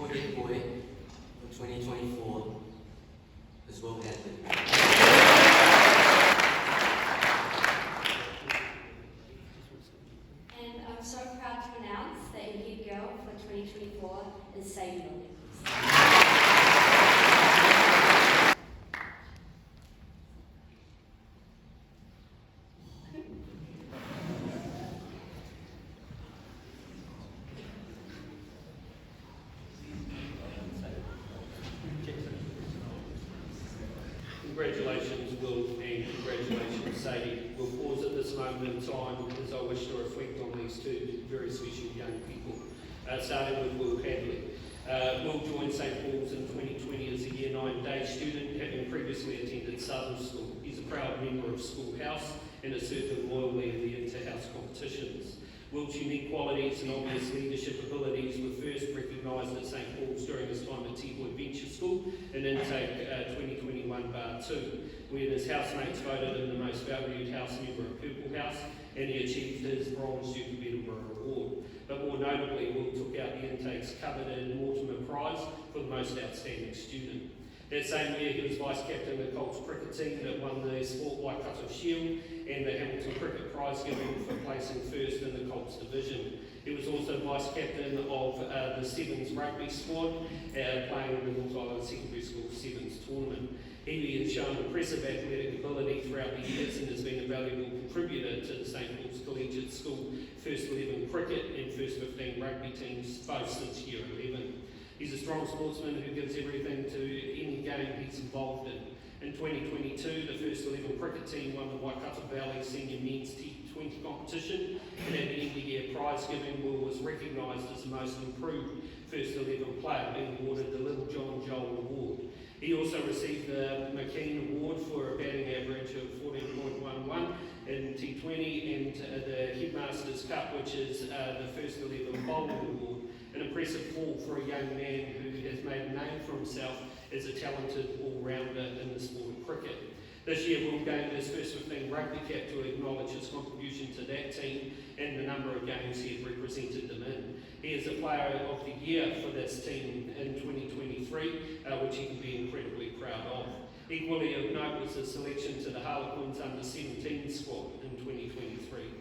Collegiate boy for 2024 is Will Hadley. And I'm so proud to announce that your head girl for 2024 is Sadie Williams. Congratulations, Will, and congratulations, Sadie. We'll pause at this moment in time as I wish to reflect on these two very special young people. Starting with Will Hadley. Will joined St Paul's in 2020 as a Year 9 day student, having previously attended Southern School. He's a proud member of Schoolhouse and has served loyally in the inter-house competitions. Will's unique qualities and obvious leadership abilities were first recognised at St Paul's during his time at T-Boy Venture School in intake 2021 Bar 2, where his housemates voted him the most valued house member of Purple House, and he achieved his Bronze Duke of Edinburgh award. But more notably, Will took out the intake's coveted Mortimer Prize for the most outstanding student. That same year, he was vice-captain of the Colts cricket team that won the Sport Waikato Shield and the Hamilton Cricket Prize giving for placing first in the Colts division. He was also vice-captain of the Sevens rugby squad, playing in the North Island Secondary School Sevens tournament. He has shown impressive athletic ability throughout the years and has been a valuable contributor to the St Paul's Collegiate School First 11 cricket and First 15 rugby teams, both since Year 11. He's a strong sportsman who gives everything to any game he's involved in. In 2022, the First 11 cricket team won the Waikato Valley Senior Men's T20 competition, and at the end of the year prize giving, Will was recognised as the most improved First 11 player, being awarded the Little John Joel Award. He also received the McKean Award for a batting average of 14.11 in T20 and the Headmasters Cup, which is the First 11 Bowling Award. An impressive haul for a young man who has made a name for himself as a talented all-rounder in the sport of cricket. This year, Will gained his first 15 rugby cap to acknowledge his contribution to that team and the number of games he had represented them in. He is the Player of the Year for this team in 2023, which he can be incredibly proud of. Equally of note was his selection to the Harlequins under-17 squad in 2023.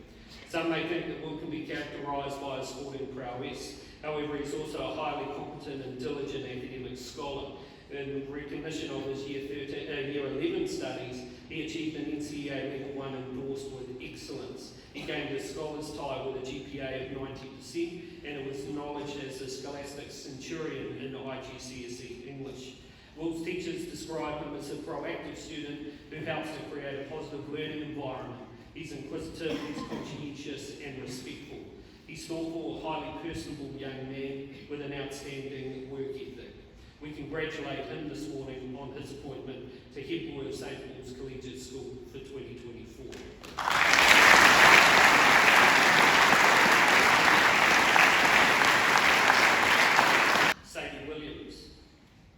Some may think that Will can be characterised by his sporting prowess. However, he's also a highly competent and diligent academic scholar. In recognition of his Year 11 studies, he achieved an NCEA Level 1 endorsed with excellence. He gained a scholar's tie with a GPA of 90%, and it was acknowledged as a Scholastic Centurion in IGCSE English. Will's teachers describe him as a proactive student who helps to create a positive learning environment. He's inquisitive, he's conscientious and respectful. He's thoughtful, highly personable young man with an outstanding work ethic. We congratulate him this morning on his appointment to head boy of St Paul's Collegiate School for 2024. Sadie Williams.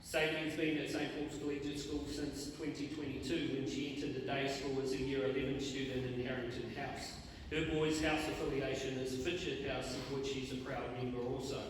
Sadie has been at St Paul's Collegiate School since 2022 when she entered the day school as a Year 11 student in Harrington House. Her boys' house affiliation is Fitchett House, of which she's a proud member also.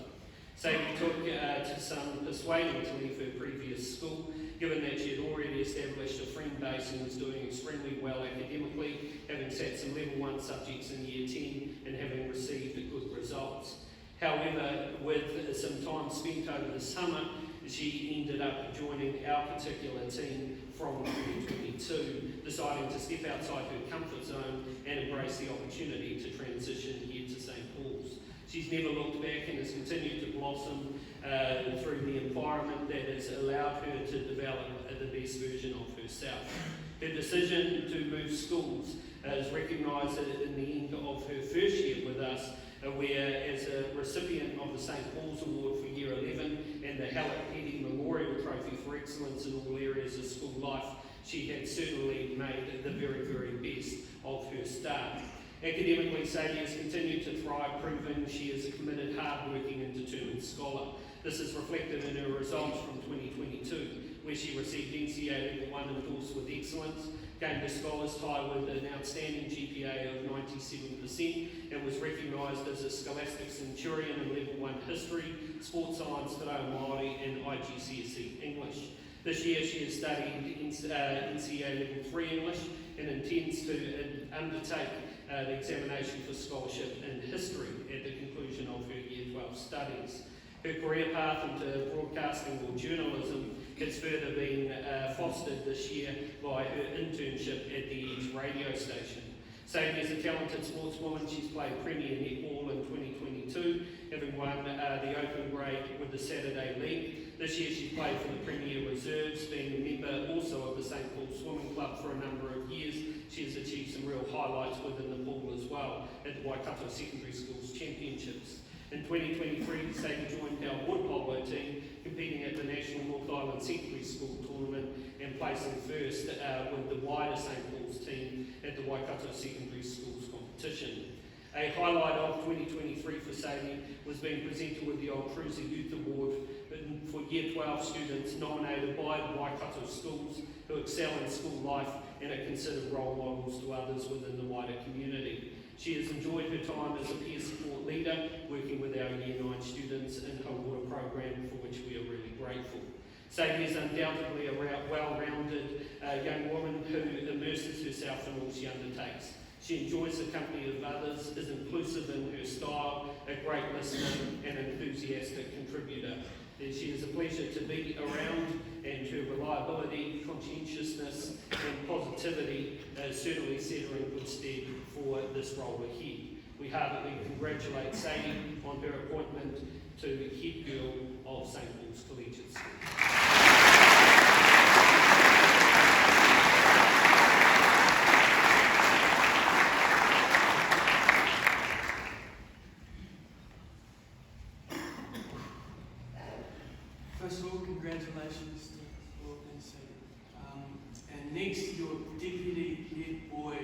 Sadie took to some persuading to leave her previous school, given that she had already established a friend base and was doing extremely well academically, having sat some Level 1 subjects in Year 10 and having received good results. However, with some time spent over the summer, she ended up joining our particular team from 2022, deciding to step outside her comfort zone and embrace the opportunity to transition here to St Paul's. She's never looked back and has continued to blossom through the environment that has allowed her to develop the best version of herself. Her decision to move schools is recognised in the end of her first year with us, where as a recipient of the St Paul's Award for Year 11 and the Hallett Petty Memorial Trophy for Excellence in all areas of school life, she had certainly made the very, very best of her start. Academically, Sadie has continued to thrive, proving she is a committed, hard-working and determined scholar. This is reflected in her results from 2022, where she received NCEA Level 1 endorsed with excellence, gained a scholar's tie with an outstanding GPA of 97%, and was recognised as a Scholastic Centurion and Level 1 history, sports science, te reo Māori and IGCSE English. This year she has studied NCA Level 3 English and intends to undertake the examination for scholarship in history at the conclusion of her Year 12 studies. Her career path into broadcasting or journalism has further been fostered this year by her internship at the Edge radio station. Sadie is a talented sportswoman. She's played Premier Netball in 2022, having won the Open Grade with the Saturday League. This year she's played for the Premier Reserves, being a member also of the St Paul Swimming Club for a number of years. She has achieved some real highlights within the pool as well at the Waikato Secondary Schools Championships. In 2023, Sadie joined our wood polo team, competing at the National North Island Secondary School Tournament and placing first with the wider St Paul's team at the Waikato Secondary Schools competition. A highlight of 2023 for Sadie was being presented with the Old Cruiser Youth Award for Year 12 students nominated by the Waikato schools who excel in school life and are considered role models to others within the wider community. She has enjoyed her time as a peer support leader, working with our Year 9 students in her water program, for which we are really grateful. Sadie is undoubtedly a well-rounded young woman who immerses herself in all she undertakes. She enjoys the company of others, is inclusive in her style, a great listener and enthusiastic contributor. She is a pleasure to be around, and her reliability, conscientiousness and positivity certainly set her in good stead for this role ahead. We heartily congratulate Sadie on her appointment to head girl of St Paul's Collegiate School. First of all, congratulations to Lord and Sadie. And next, your Deputy Head Boy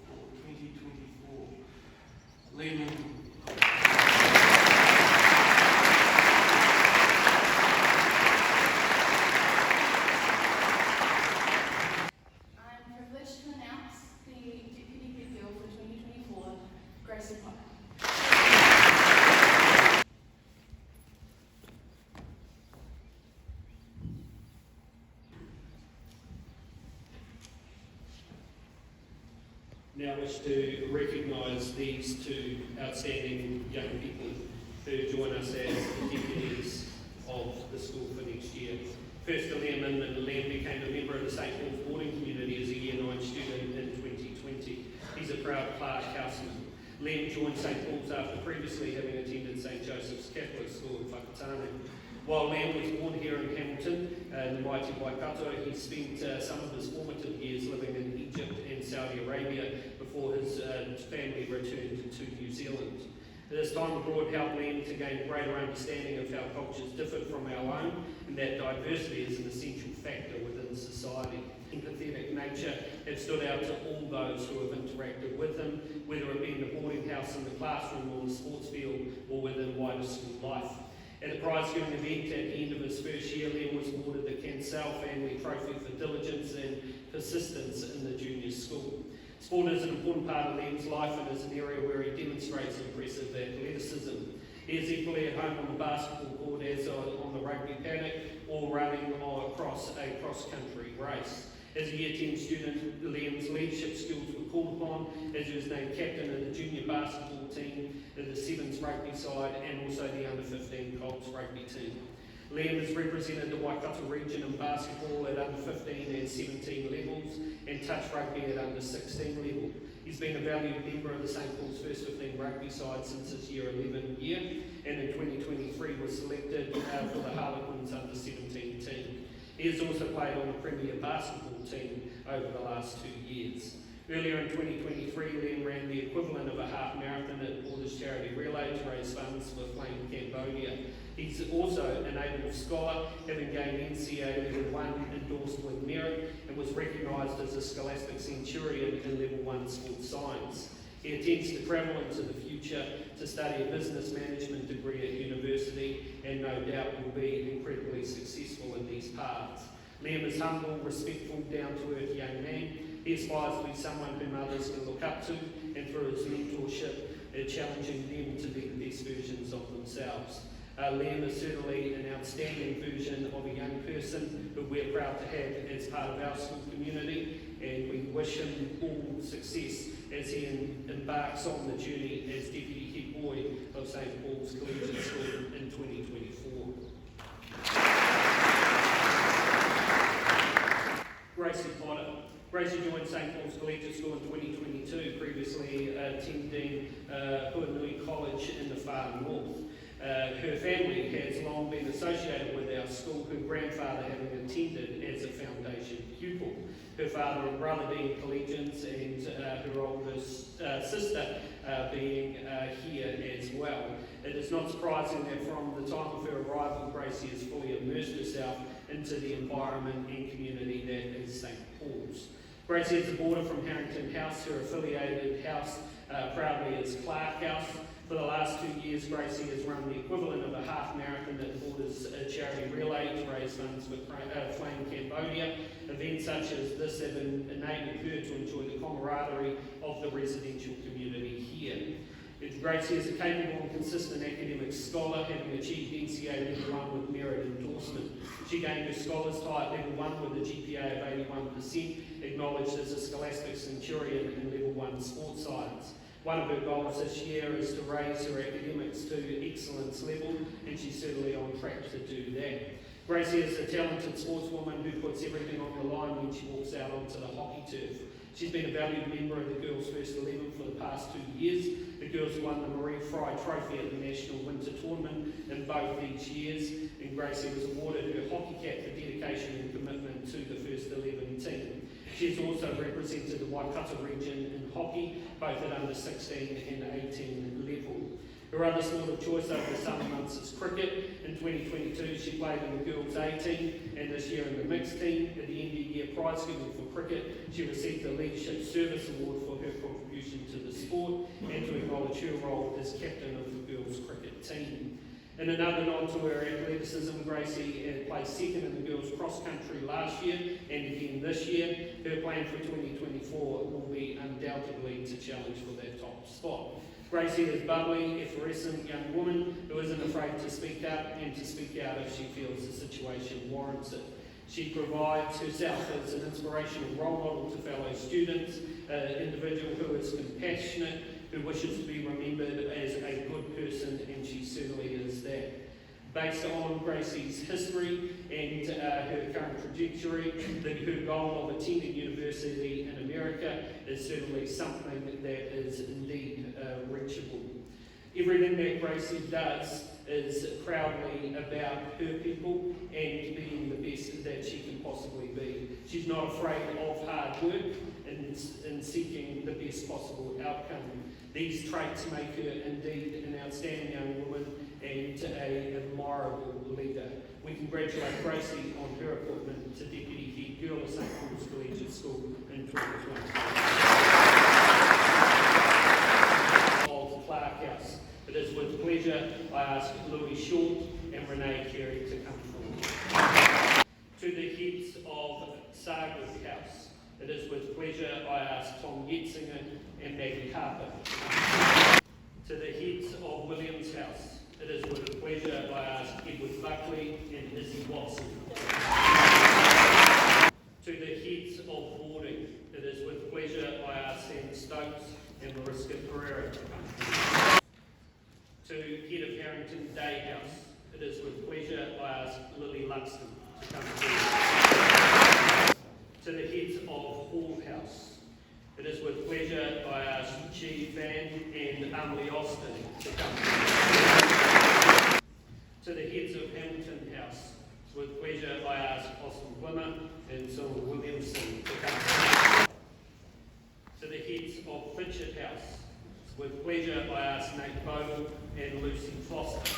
for 2024, Lehman. I'm privileged to announce the Deputy Head Girl for 2024, Gracie Potter. Now I wish to recognise these two outstanding young people who join us as the deputies of the school for next year. First to Liam, and Liam became a member of the St Paul's boarding community as a Year 9 student in 2020. He's a proud Clark houseman. Liam joined St Paul's after previously having attended St Joseph's Catholic School in Whakatane. While Liam was born here in Hamilton, in the mighty Waikato, he spent some of his formative years living in Egypt and Saudi Arabia before his family returned to New Zealand. This time abroad helped Liam to gain a greater understanding of how cultures differ from our own, and that diversity is an essential factor within society. Empathetic nature has stood out to all those who have interacted with him, whether it be in the boarding house, in the classroom, or the sports field, or within wider school life. At a prize-giving event at the end of his first year, Liam was awarded the Cansell Family Trophy for diligence and persistence in the junior school. Sport is an important part of Liam's life and is an area where he demonstrates impressive athleticism. He is equally at home on the basketball court as on the rugby paddock or running across a cross-country race. As a Year 10 student, Liam's leadership skills were called upon as he was named captain of the junior basketball team, the Sevens rugby side and also the under-15 Colts rugby team. Liam has represented the Waikato region in basketball at under-15 and 17 levels and touch rugby at under-16 level. He's been a valued member of the St Paul's First 15 rugby side since his Year 11 year, and in 2023 was selected for the Harlequins under-17 team. He has also played on the Premier basketball team over the last 2 years. Earlier in 2023, Liam ran the equivalent of a half marathon at Borders Charity Relay to raise funds for Flame Cambodia. He's also an able scholar, having gained NCA Level 1 endorsed with merit, and was recognised as a Scholastic Centurion in Level 1 Sports Science. He intends to travel into the future to study a business management degree at university, and no doubt will be incredibly successful in these paths. Liam is humble, respectful, down-to-earth young man. He aspires to be someone whom others can look up to, and through his mentorship, challenging them to be the best versions of themselves. Liam is certainly an outstanding version of a young person who we're proud to have as part of our school community, and we wish him all success as he embarks on the journey as Deputy Head Boy of St Paul's Collegiate School in 2024. Gracie Potter. Gracie joined St Paul's Collegiate School in 2022, previously attending Huanui College in the far north. Her family has long been associated with our school, her grandfather having attended as a foundation pupil. Her father and brother being collegians, and her oldest sister being here as well. It is not surprising that from the time of her arrival, Gracie has fully immersed herself into the environment and community that is St Paul's. Gracie is a boarder from Harrington House. Her affiliated house proudly is Clark House. For the last 2 years, Gracie has run the equivalent of a half marathon that borders a charity relay to raise funds for Flame Cambodia. Events such as this have enabled her to enjoy the camaraderie of the residential community here. Gracie is a capable and consistent academic scholar, having achieved NCA Level 1 with merit endorsement. She gained her Scholar's Tie at Level 1 with a GPA of 81%, acknowledged as a Scholastic Centurion in Level 1 Sports Science. One of her goals this year is to raise her academics to excellence level, and she's certainly on track to do that. Gracie is a talented sportswoman who puts everything on the line when she walks out onto the hockey turf. She's been a valued member of the Girls First 11 for the past 2 years. The girls won the Marie Fry Trophy at the National Winter Tournament in both these years, and Gracie was awarded her hockey cap for dedication and commitment to the First 11 team. She has also represented the Waikato region in hockey, both at under 16 and 18 level. Her other sport of choice over the summer months is cricket. In 2022 she played in the girls A team, and this year in the mixed team. At the end of the year prize giving for cricket, she received the Leadership Service Award for her contribution to the sport and to acknowledge her role as captain of the girls cricket team. In another nod to her athleticism, Gracie placed second in the girls cross country last year and again this year. Her plan for 2024 will be undoubtedly to challenge for that top spot. Gracie is a bubbly, effervescent young woman who isn't afraid to speak up and to speak out if she feels the situation warrants it. She provides herself as an inspirational role model to fellow students, an individual who is compassionate, who wishes to be remembered as a good person, and she certainly is that. Based on Gracie's history and her current trajectory, her goal of attending university in America is certainly something that is indeed reachable. Everything that Gracie does is proudly about her people and being the best that she can possibly be. She's not afraid of hard work in seeking the best possible outcome. These traits make her indeed an outstanding young woman and an admirable leader. We congratulate Gracie on her appointment to Deputy Head Girl of St Paul's Collegiate School in 2023. Of Clark House. It is with pleasure I ask Louis Short and Renee Carey to come forward. To the heads of Sargood House, it is with pleasure I ask Tom Yetzinger and Maggie Harper. To the heads of Williams House, it is with pleasure I ask Edward Buckley and Izzy Watson. To the heads of boarding, it is with pleasure I ask Sam Stokes and Mariska Pereira to come. To head of Harrington Day House, it is with pleasure I ask Lily Luxton to come forward. To the heads of Hall House, it is with pleasure I ask Chi Van and Emily Austin to come forward. To the heads of Hamilton House, it's with pleasure I ask Austin Glimmer and Silver Williamson to come forward. To the heads of Fitchett House, with pleasure I ask Nate Bogle and Lucy Foster.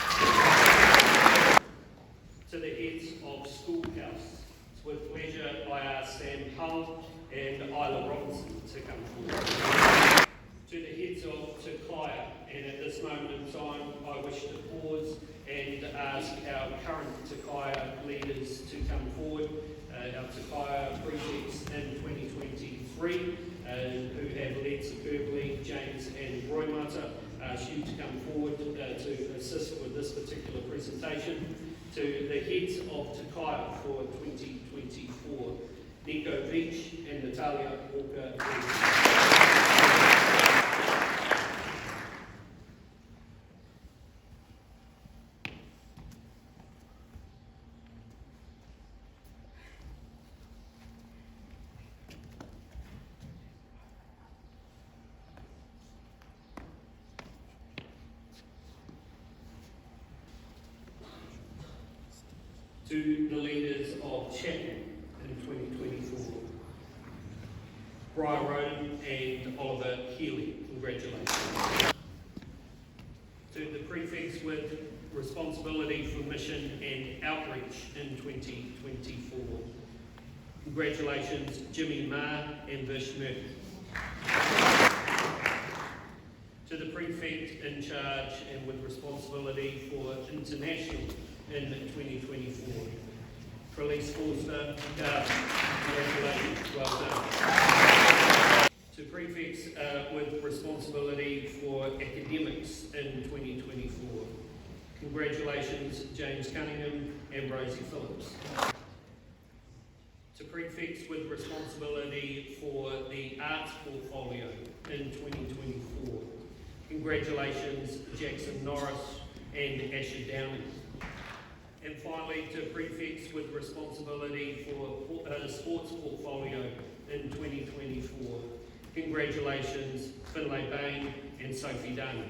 To the heads of Schoolhouse, with pleasure I ask Sam Hull and Isla Robinson to come forward. To the heads of Takaya, and at this moment in time I wish to pause and ask our current Takaya leaders to come forward. Our Takaya Prefects in 2023, who have led superbly, James and Roy Mata, ask you to come forward to assist with this particular presentation. To the heads of Te Kai for 2024, Nico Beach and Natalia Walker. To the leaders of Chapel in 2024, Brian Roden and Oliver Healy, congratulations. To the prefects with responsibility for mission and outreach in 2024, congratulations Jimmy Ma and Vish Murphy. To the prefect in charge and with responsibility for international in 2024. Trelise Forster, congratulations, well done. To prefects with responsibility for academics in 2024. Congratulations, James Cunningham and Rosie Phillips. To prefects with responsibility for the arts portfolio in 2024. Congratulations, Jackson Norris and Asher Downing. And finally, to prefects with responsibility for the sports portfolio in 2024. Congratulations, Finlay Bain and Sophie Dunn.